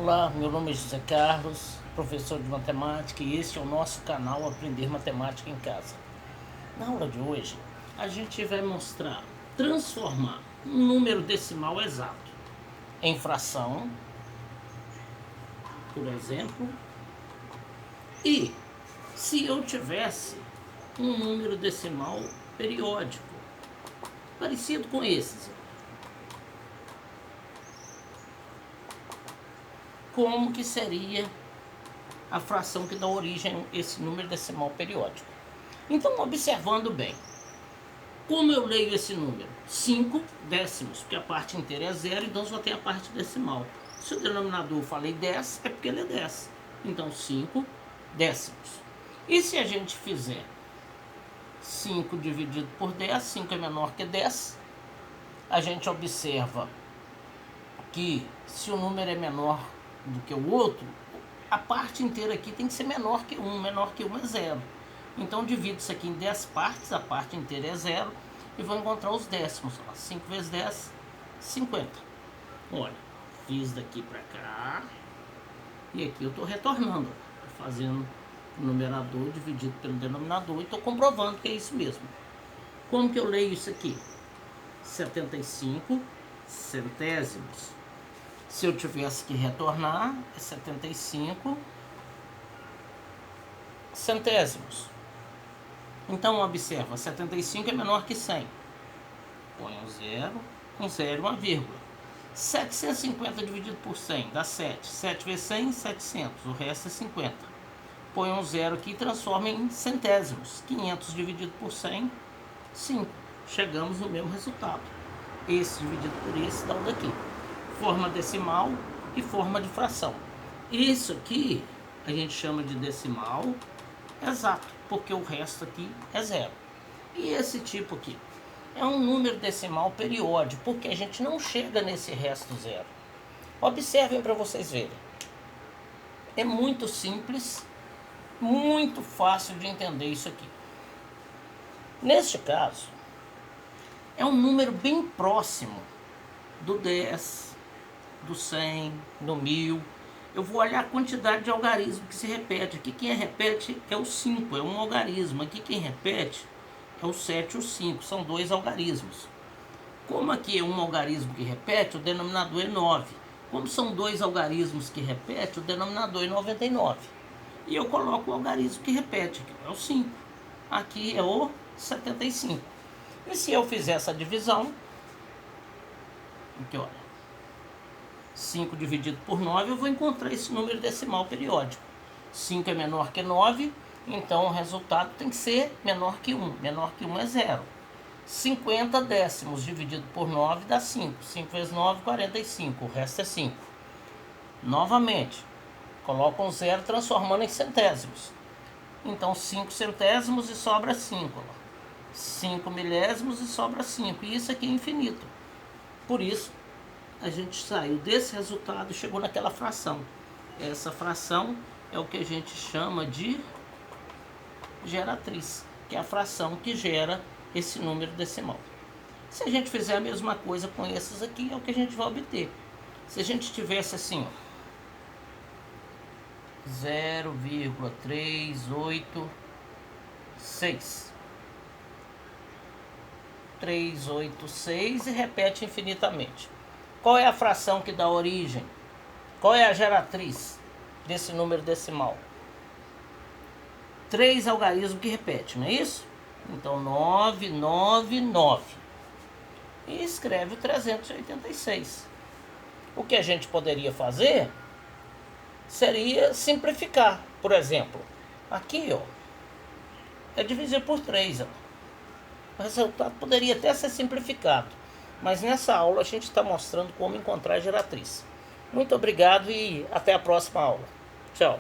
Olá, meu nome é José Carlos, professor de matemática, e este é o nosso canal Aprender Matemática em Casa. Na aula de hoje, a gente vai transformar um número decimal exato em fração, por exemplo, e se eu tivesse um número decimal periódico, parecido com esses, como que seria a fração que dá origem a esse número decimal periódico. Então, observando bem, como eu leio esse número? 5 décimos, porque a parte inteira é zero, então só tem a parte decimal. Se o denominador eu falei 10, é porque ele é 10. Então, 5 décimos. E se a gente fizer 5 dividido por 10, 5 é menor que 10, a gente observa que se o número é menor do que o outro, a parte inteira aqui tem que ser menor que 1 é 0. Então divido isso aqui em 10 partes, a parte inteira é 0, e vou encontrar os décimos. 5 vezes 10, 50. Olha, fiz daqui para cá, e aqui eu estou retornando, fazendo o numerador dividido pelo denominador, e estou comprovando que é isso mesmo. Como que eu leio isso aqui? 75 centésimos. Se eu tivesse que retornar, é 75 centésimos. Então, observa, 75 é menor que 100. Põe um zero e uma vírgula. 750 dividido por 100 dá 7. 7 vezes 100, 700. O resto é 50. Põe um zero aqui e transforma em centésimos. 500 dividido por 100, 5. Chegamos no mesmo resultado. Esse dividido por esse dá o daqui. Forma decimal e forma de fração. Isso aqui a gente chama de decimal exato, porque o resto aqui é zero. E esse tipo aqui é um número decimal periódico, porque a gente não chega nesse resto zero. Observem para vocês verem. É muito simples, muito fácil de entender isso aqui. Neste caso, é um número bem próximo do 10, do 100, do 1000. Eu vou olhar a quantidade de algarismo que se repete. Aqui quem repete é o 5, é um algarismo. Aqui quem repete é o 7 e o 5, são dois algarismos. Como aqui é um algarismo que repete, o denominador é 9. Como são dois algarismos que repetem, o denominador é 99. E eu coloco o algarismo que repete, que é o 5. Aqui é o 75. E se eu fizer essa divisão, aqui olha, 5 dividido por 9, eu vou encontrar esse número decimal periódico. 5 é menor que 9, então o resultado tem que ser menor que 1. Menor que 1 é 0. 50 décimos dividido por 9 dá 5. 5 vezes 9, 45. O resto é 5. Novamente, coloco um 0 transformando em centésimos. Então 5 centésimos e sobra 5. 5 milésimos e sobra 5. E isso aqui é infinito. Por isso, a gente saiu desse resultado e chegou naquela fração. Essa fração é o que a gente chama de geratriz, que é a fração que gera esse número decimal. Se a gente fizer a mesma coisa com esses aqui, é o que a gente vai obter. Se a gente tivesse assim, 0,386 386 e repete infinitamente. Qual é a fração que dá origem? Qual é a geratriz desse número decimal? 3 algarismos que repetem, não é isso? Então, 999. E escreve o 386. O que a gente poderia fazer seria simplificar. Por exemplo, aqui ó, é dividir por 3. Ó. O resultado poderia até ser simplificado. Mas nessa aula a gente está mostrando como encontrar a geratriz. Muito obrigado e até a próxima aula. Tchau.